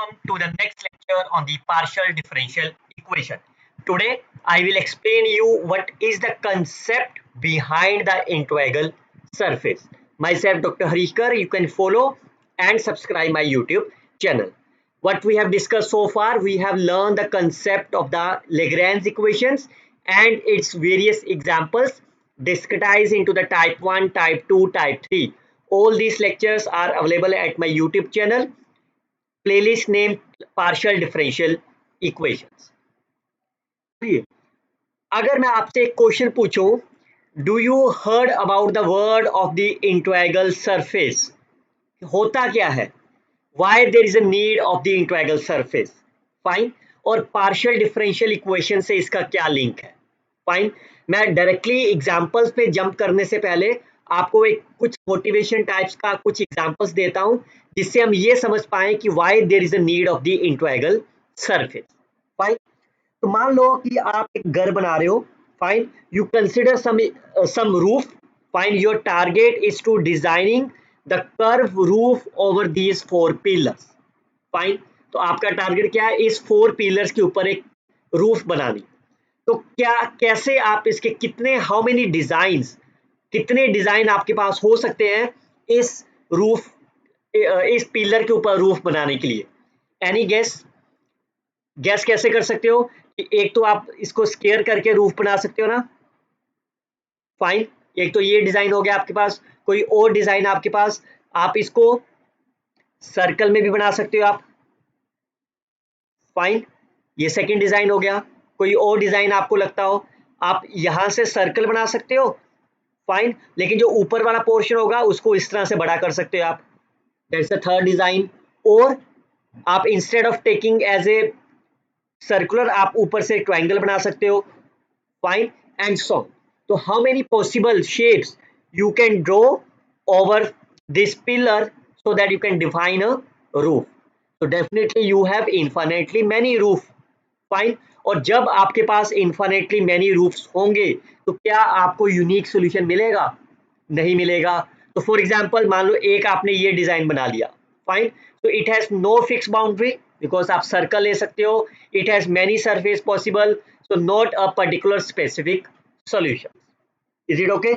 welcome to the next lecture on the partial differential equation. Today I will explain you what is the concept behind the integral surface. Myself Dr. Harishkar, you can follow and subscribe my YouTube channel. What we have discussed so far, we have learned the concept of the Lagrange equations and its various examples discretized into the type 1, type 2, type 3. All these lectures are available at my YouTube channel playlist named partial differential equations. अगर मैं आपसे एक question पूछूं, do you heard about the word of the integral surface? होता क्या है? Why there is a need of the integral surface? Fine. और partial differential equation से इसका क्या लिंक है? फाइन. मैं डायरेक्टली एग्जांपल्स पे जंप करने से पहले आपको एक कुछ मोटिवेशन टाइप्स का कुछ एग्जांपल्स देता हूं जिससे हम ये समझ पाए कि why there is a need of the integral surface. Fine. तो मान लो कि आप एक घर बना रहे हो. Fine. You consider some roof. Fine. Your target is to designing the curve roof over these 4 pillars. Fine. तो आपका टारगेट क्या है? इस 4 पिलर्स के ऊपर एक रूफ बनानी. तो क्या कैसे आप इसके कितने हाउ मेनी डिजाइन्स, कितने डिजाइन आपके पास हो सकते हैं इस रूफ इस पिलर के ऊपर रूफ बनाने के लिए? Any guess? गैस कैसे कर सकते हो? एक तो आप इसको स्केयर करके रूफ बना सकते हो ना. फाइन. एक तो ये डिजाइन हो गया आपके पास. कोई और डिजाइन आपके पास, आप इसको सर्कल में भी बना सकते हो आप. फाइन. ये सेकंड डिजाइन हो गया. कोई और डिजाइन आपको लगता हो, आप यहां से सर्कल बना सकते हो. फाइन. लेकिन जो ऊपर वाला पोर्शन होगा उसको इस तरह से बड़ा कर सकते हो आप. That's the third design. और आप instead of taking as a circular, आप ऊपर से ट्रायंगल बना सकते हो. फाइन. And so. तो how many possible shapes you can draw over this pillar so that you can define a roof. So definitely you have infinitely many roof. Fine. और जब आपके पास infinitely many roofs होंगे तो क्या आपको unique solution मिलेगा? नहीं मिलेगा. तो फॉर एग्जांपल मान लो एक आपने ये डिजाइन बना लिया. फाइन. तो it has no fix boundary because आप सर्कल ले सकते हो. It has many surface possible, so not a particular specific solution. Is it okay?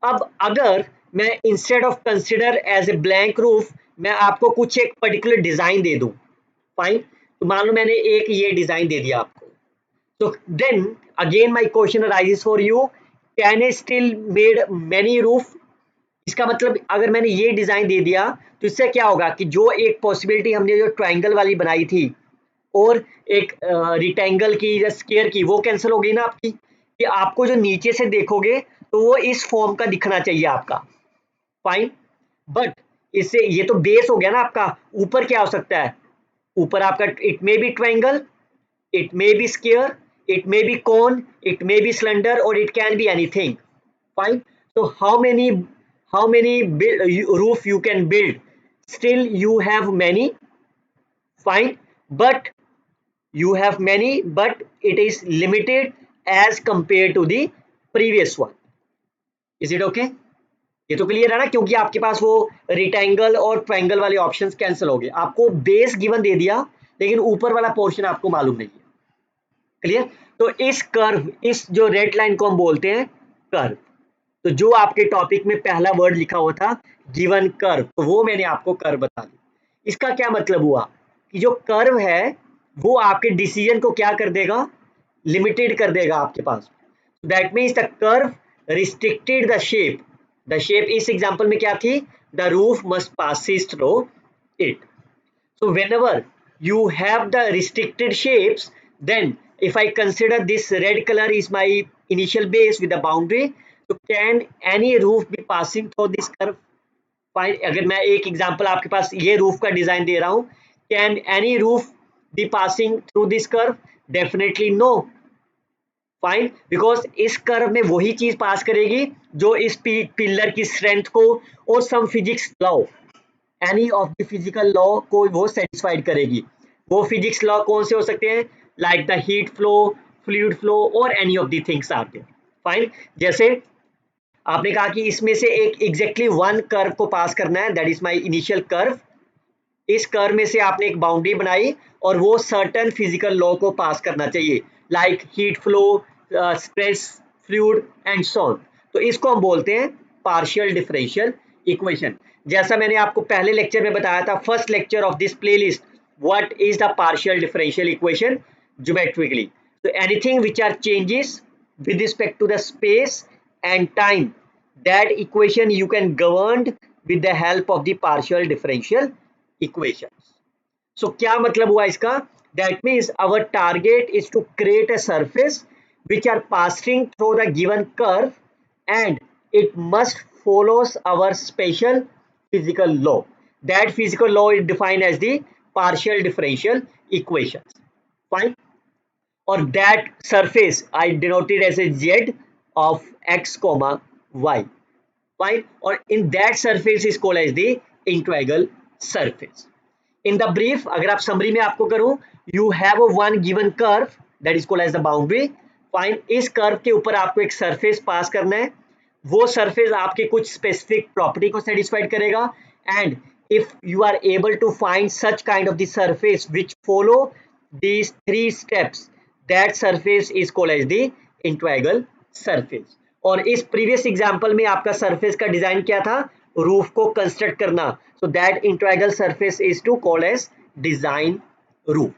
अब अगर मैं instead of consider as a blank roof, मैं आपको कुछ एक पर्टिकुलर डिजाइन दे दूं. फाइन. तो मान लो मैंने एक ये डिजाइन दे दिया आपको. तो then again my question arises for you, can I still made many roof? इसका मतलब अगर मैंने ये डिजाइन दे दिया तो इससे क्या होगा कि जो एक पॉसिबिलिटी हमने जो ट्रायंगल वाली बनाई थी और एक रिटेंगल की या स्क्वायर की, वो कैंसिल हो गई ना आपकी. कि आपको जो नीचे से देखोगे तो वो इस फॉर्म का दिखना चाहिए आपका. फाइन. बट इससे ये तो बेस हो गया ना आपका. ऊपर क्या हो सकता है? ऊपर आपका it may be triangle, it may be square, it may be cone, it may be cylinder और it can be anything. Fine. तो how many roof you can build? Still you have many. Fine. But you have many, but it is limited as compared to the previous one. Is it okay? ये तो clear है ना, क्योंकि आपके पास वो rectangle और triangle वाले options cancel हो गए. आपको बेस गिवन दे दिया लेकिन ऊपर वाला पोर्शन आपको मालूम नहीं है. क्लियर? तो इस कर्व, इस जो रेड लाइन को हम बोलते हैं कर्व. तो जो आपके टॉपिक में पहला वर्ड लिखा हुआ था गिवन कर्व, तो वो मैंने आपको कर्व बता दिया. इसका क्या मतलब हुआ कि जो कर्व है वो आपके डिसीजन को क्या कर देगा? लिमिटेड कर देगा आपके पास. That means the curve restricted the shape. The shape इस एग्जांपल में क्या थी? The roof must passes through it. So whenever you have the restricted shapes, then if I consider this red color is my initial base with the boundary, so can any roof be passing through this curve? Fine. अगर मैं एक example आपके पास ये roof का design दे रहा हूं, can any roof be passing through this curve? Definitely no. Fine. Because इस curve में वही चीज पास करेगी जो इस पिलर की स्ट्रेंथ को और some physics law, any of the physical law को वो सेटिस्फाइड करेगी. वो फिजिक्स लॉ कौन से हो सकते हैं? Like the heat flow, fluid flow और any of the things are there. Fine. जैसे आपने कहा कि इसमें से एक एग्जैक्टली वन कर्व को पास करना है, that is my initial curve. इस कर्व में से आपने एक बाउंड्री बनाई और वो सर्टन फिजिकल लॉ को पास करना चाहिए, like heat flow, stress, fluid and so on. तो इसको हम बोलते हैं पार्शियल डिफरेंशियल इक्वेशन। जैसा मैंने आपको पहले लेक्चर में बताया था, first lecture of this playlist, what is the partial differential equation geometrically. तो anything which are changes with respect to the space and time, that equation you can govern with the help of the partial differential equations. So क्या मतलब हुआ इसका? That means our target is to create a surface which are passing through the given curve and it must follows our special physical law. That physical law is defined as the partial differential equations. Fine. Or that surface I denoted as a z of x comma y. Fine. Or in that surface is called as the integral surface. In the brief, अगर आप summary में आपको करूं, you have a one given curve that is called as the boundary. Fine. इस curve के ऊपर आपको एक surface pass करना है, वो surface आपके कुछ specific property को satisfied करेगा, and if you are able to find such kind of the surface which follow these three steps, that surface is called as the integral surface. और इस previous example में आपका surface का design क्या था? Roof को construct करना. So that integral surface is to call as design roof.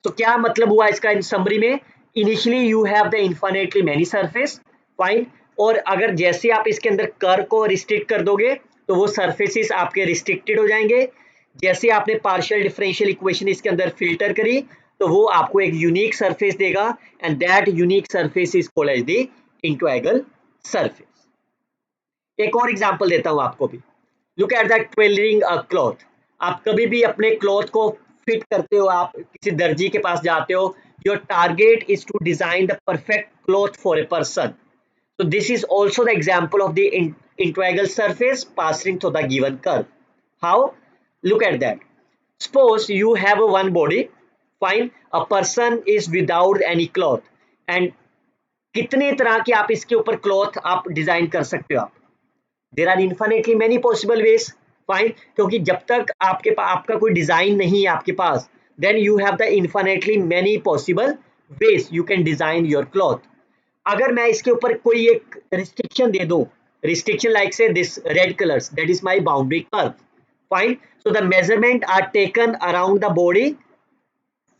तो क्या मतलब हुआ इसका इन समरी में? Initially you have the infinitely many surface, fine. और अगर जैसे आप इसके अंदर कर्व को रिस्ट्रिक्ट कर दोगे तो वो सर्फेसिस आपके रिस्ट्रिक्टेड हो जाएंगे. जैसे आपने पार्शियल डिफरेंशियल इक्वेशन इसके अंदर फिल्टर करी तो वो आपको एक यूनिक सरफेस देगा, and that unique surface is called as the integral surface. एक और एग्जांपल देता हूं आपको भी. Look at that tailoring a cloth. आप कभी भी अपने क्लॉथ को फिट करते हो, आप किसी दर्जी के पास जाते हो, your target is to design the perfect cloth for a person. So this is also the example of the integral surface passing through the given curve. How? Look at that. Suppose you have a one body, fine, a person is without any cloth, and कितने तरह के आप इसके ऊपर cloth आप design कर सकते हो आप. There are infinitely many possible ways, fine. क्योंकि जब तक आपके पास आपका कोई डिजाइन नहीं है आपके पास, then you have the infinitely many possible ways you can design your cloth. अगर मैं इसके ऊपर कोई एक रिस्ट्रिक्शन दे दूं, restriction like say this red colours, that is my boundary curve, fine. So the measurement are taken around the body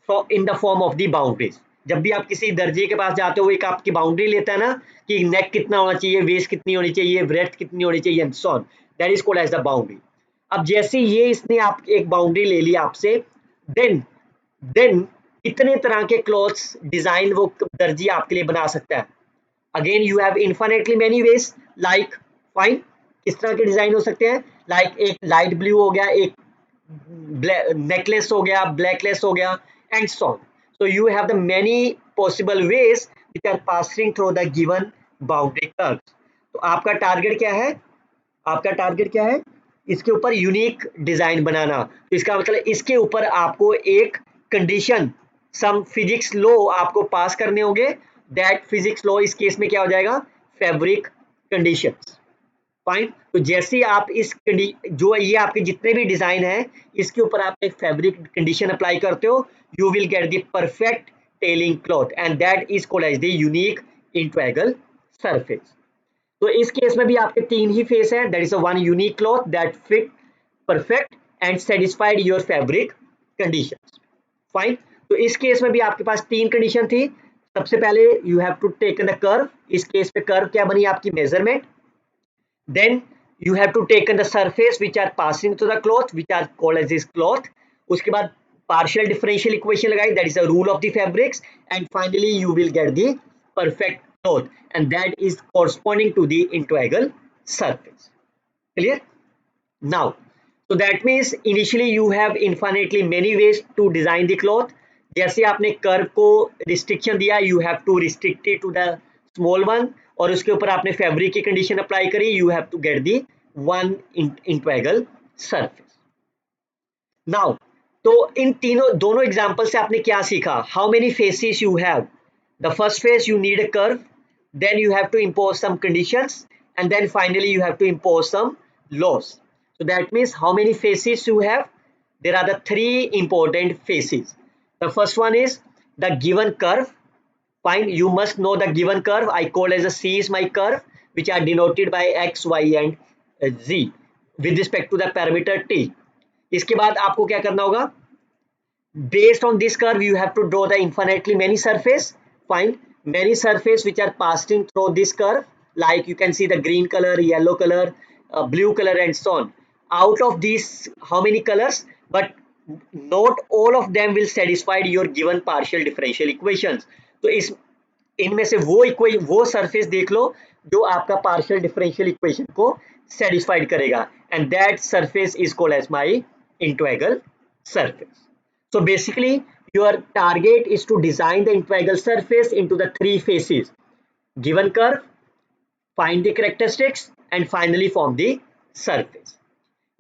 in the form of the boundaries. जब भी आप किसी दर्जी के पास जाते हो, एक आपकी बाउंड्री लेता है ना कि नेक कितना होना चाहिए, वेस्ट कितनी होनी चाहिए, ब्रेथ कितनी होनी चाहिए, and so on. That is called as the boundary. अब जैसे ये इसने आप एक बाउंड्री ले ली आपसे, देन कितने तरह के क्लॉथ्स डिजाइन वो दर्जी आपके लिए बना सकता है. Again you have infinitely many ways, like fine. किस तरह के डिजाइन हो सकते हैं? लाइक एक लाइट ब्लू हो गया, एक नेकलेस हो गया, ब्लैकलेस हो गया, and so on. So you have the many possible ways which are passing through the given boundary curves. तो आपका टारगेट क्या है? आपका टारगेट क्या है? इसके ऊपर यूनिक डिजाइन बनाना. तो इसका मतलब इसके ऊपर आपको एक कंडीशन, सम फिजिक्स लॉ आपको पास करने होंगे. दैट फिजिक्स लॉ इस केस में क्या हो जाएगा? Fabric conditions. फाइन. तो जैसे आप इस जो ये आपके जितने भी डिजाइन है, इसके ऊपर आप एक फैब्रिक कंडीशन अप्लाई करते हो, you will get the perfect tailing cloth, and that is called as the unique integral surface. तो इस केस में भी आपके तीन ही फेस है. that is a one unique cloth that fit perfect and satisfied your fabric conditions. Fine. तो इस case में भी आपके पास तीन कंडीशन थी. सबसे पहले you have to take the curve. इस केस पे कर्व क्या बनी आपकी? Measurement. Then you have to take the surface which are passing to the cloth, which are called as this cloth. उसके बाद partial differential equation लगाई, that is the rule of the fabrics, and finally you will get the perfect cloth, and that is corresponding to the integral surface. Clear? Now, so that means initially you have infinitely many ways to design the cloth. जैसे आपने curve को restriction दिया, you have to restrict it to the small one, और उसके ऊपर आपने fabric की condition apply करी, you have to get the one integral surface. Now, तो इन दोनों एग्जांपल से आपने क्या सीखा? How many phases you have? The first phase you need a curve, then you have to impose some conditions, and then finally you have to impose some laws. So that means how many faces you have? there are the three important phases. The first one is the given curve. Fine, you must know the given curve. I call as a C is my curve, which are denoted by x, y and z with respect to the parameter t. इसके बाद आपको क्या करना होगा? Based on this curve, you have to draw the infinitely many surface. Fine, many surface which are passing through this curve, like you can see the green color, yellow color, blue color and so on. Out of these, how many colors? But not all of them will satisfy your given partial differential equations. तो इस इनमें से वो surface देख लो जो आपका partial differential equation को सेटिस्फाइड करेगा, and that surface is called as my integral surface. So basically your target is to design the integral surface into the three phases: given curve, find the characteristics and finally form the surface.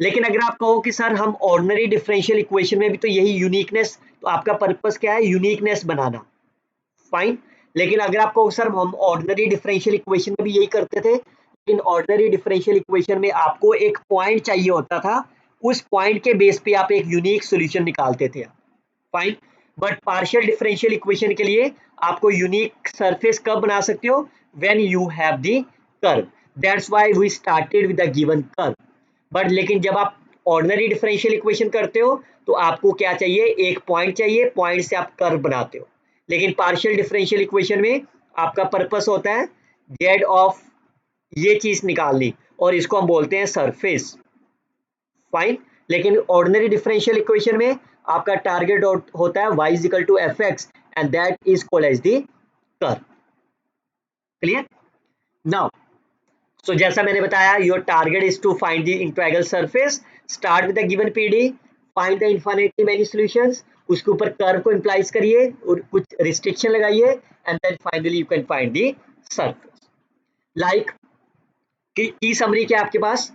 लेकिन अगर आप कहो कि sir हम ordinary differential equation में भी तो यही यूनिकनेस, तो आपका पर्पस क्या है? यूनिकनेस बनाना. फाइन, लेकिन अगर आप कहो सर हम ऑर्डिनरी डिफरेंशियल इक्वेशन में भी यही करते थे, लेकिन ऑर्डिनरी डिफरेंशियल इक्वेशन में आपको एक पॉइंट चाहिए होता था, उस पॉइंट के बेस पे आप एक यूनिक सॉल्यूशन निकालते थे. Fine, but partial differential equation के लिए आपको यूनिक सरफेस कब बना सकते हो? When you have the curve. That's why we started with the given curve. But लेकिन जब आप ऑर्डिनरी डिफरेंशियल इक्वेशन करते हो तो आपको क्या चाहिए? एक पॉइंट चाहिए, पॉइंट से आप कर्व बनाते हो. लेकिन पार्शियल डिफरेंशियल इक्वेशन में आपका पर्पस होता है जेड ऑफ ये चीज निकालनी, और इसको हम बोलते हैं सरफेस. फाइन, लेकिन ऑर्डिनरी डिफरेंशियल इक्वेशन में आपका टारगेट होता है y is equal to F X and that is called as the curve. Clear? Now so जैसा मैंने बताया, your target is to find the integral surface. Start with the given PD, find the infinitely many solutions, उसके ऊपर curve को implies करिए और कुछ restriction लगाइए, and then finally you can find the surface. Like की समरी क्या आपके पास?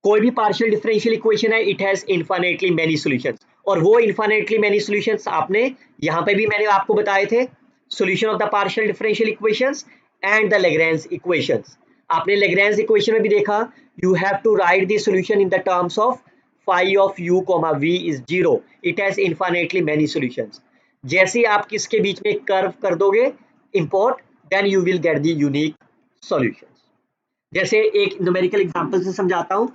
कोई भी पार्शियल डिफरेंशियल इक्वेशन है, it has infinitely many solutions, और वो इनफिनिटली मेनी सॉल्यूशंस आपने यहाँ पे भी मैंने आपको बताए थे. Solution of the partial differential equations and the Lagrange equations. आपने लैग्रेंज इक्वेशन में भी देखा, you have to write the solution in the terms of phi of u comma v is 0. It has infinitely many solutions. जैसे ही आप किसके बीच में curve कर दोगे import, then you will get the unique solutions. जैसे एक न्यूमेरिकल एग्जांपल से समझाता हूं.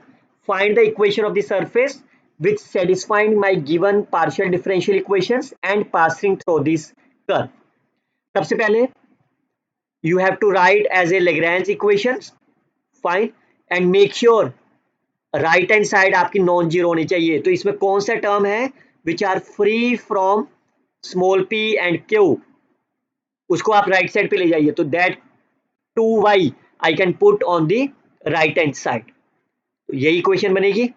Find the equation of the surface which satisfying my given partial differential equations and passing through this curve. सबसे पहले you have to write as a Lagrange equations. Fine, and make sure right hand side आपकी non zero होनी चाहिए. तो इसमें कौन सा term है which are free from small p and q, उसको आप राइट साइड पे ले जाइए. तो that 2y I can put on the right hand side. यही इक्वेशन बनेगी.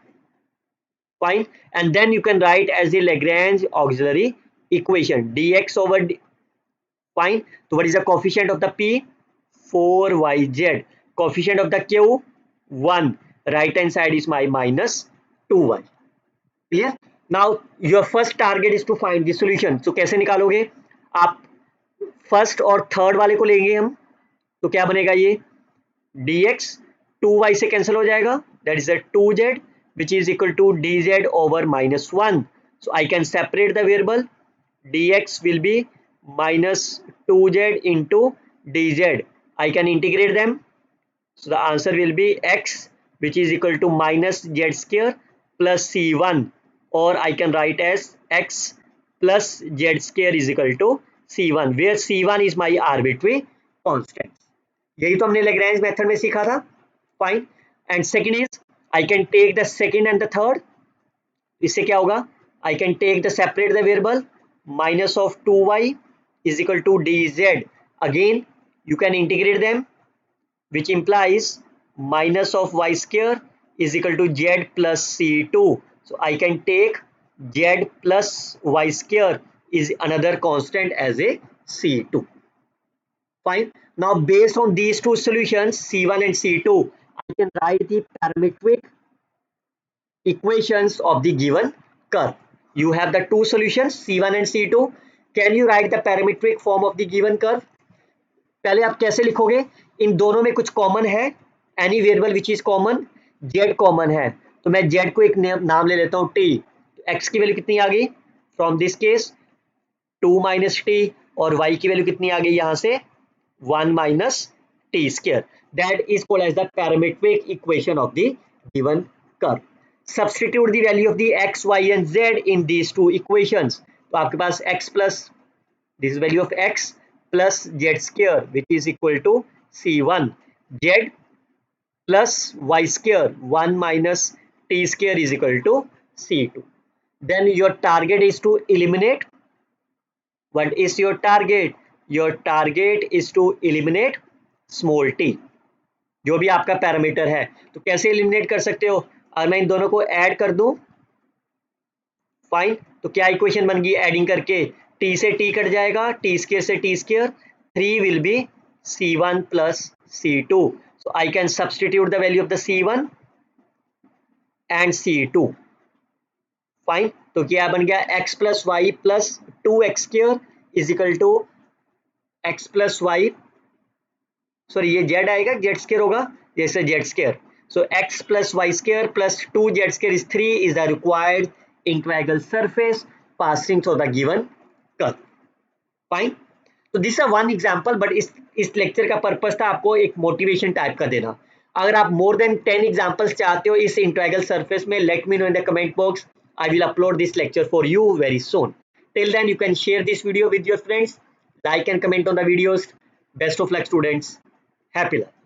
Fine, and then you can write as the Lagrange auxiliary equation dx over fine. तो what is the coefficient of the p? 4yz. Coefficient of the q? 1. right hand side is my minus 2y. clear? Now your first target is to find the solution. So कैसे निकालोगे आप? First और third वाले को लेंगे हम, तो क्या बनेगा? ये dx 2y से कैंसिल हो जाएगा, that is a 2z which is equal to dz over minus 1. So I can separate the variable. dx will be minus 2z into dz. I can integrate them. So the answer will be x which is equal to minus z square plus c1, or I can write as x plus z square is equal to c1, where c1 is my arbitrary constant. यही तो हमने Lagrange method में सीखा था. Fine, and second is I can take the second and the third. इससे क्या होगा? I can take the separate the variable minus of 2y is equal to dz. Again you can integrate them, which implies minus of y square is equal to z plus c2. So I can take z plus y square is another constant as a c2. Fine. Now based on these two solutions c1 and c2, I can write the parametric equations of the given curve. You have the two solutions c1 and c2. Can you write the parametric form of the given curve? पहले आप कैसे लिखोगे? इन दोनों में कुछ common है. Any variable which is common, z common है, तो मैं z को एक नाम ले लेता हूं t. x की वैल्यू कितनी आ गई from this case 2 minus T, और y की वैल्यू कितनी आ गई यहाँ से 1 minus T square. That is called as the parametric equation of the given curve. Substitute the value of the x, y and z in these two equations. तो आपके पास x plus this is value of x plus z square which is equal to c1, z plus y square 1 minus t square is equal to c2. Then your target is to eliminate. What is your target? Your target is to eliminate small t, जो भी आपका parameter है. तो कैसे eliminate कर सकते हो? अगर मैं इन दोनों को ऐड कर दूं, फाइन, तो क्या इक्वेशन बन गई एडिंग करके? t से t कट जाएगा, t स्क्वायर से t square, 3 will be c1 plus c2. So I can substitute the value of the c1 and c2. Fine, तो क्या बन गया x plus Y plus 2x square is equal to x plus Y, sorry ये z आएगा, z square होगा, जैसे z square. So x plus y square plus 2z square is 3 is the required integral surface passing through the given curve. Fine. So this is one example, but इस lecture का purpose था आपको एक motivation type का देना. अगर आप more than 10 examples चाहते हो इस इंटीग्रल सरफेस में, let me know in the comment box. I will upload this lecture for you very soon. Till then, you can share this video with your friends, like and comment on the videos. Best of luck, students. Happy luck.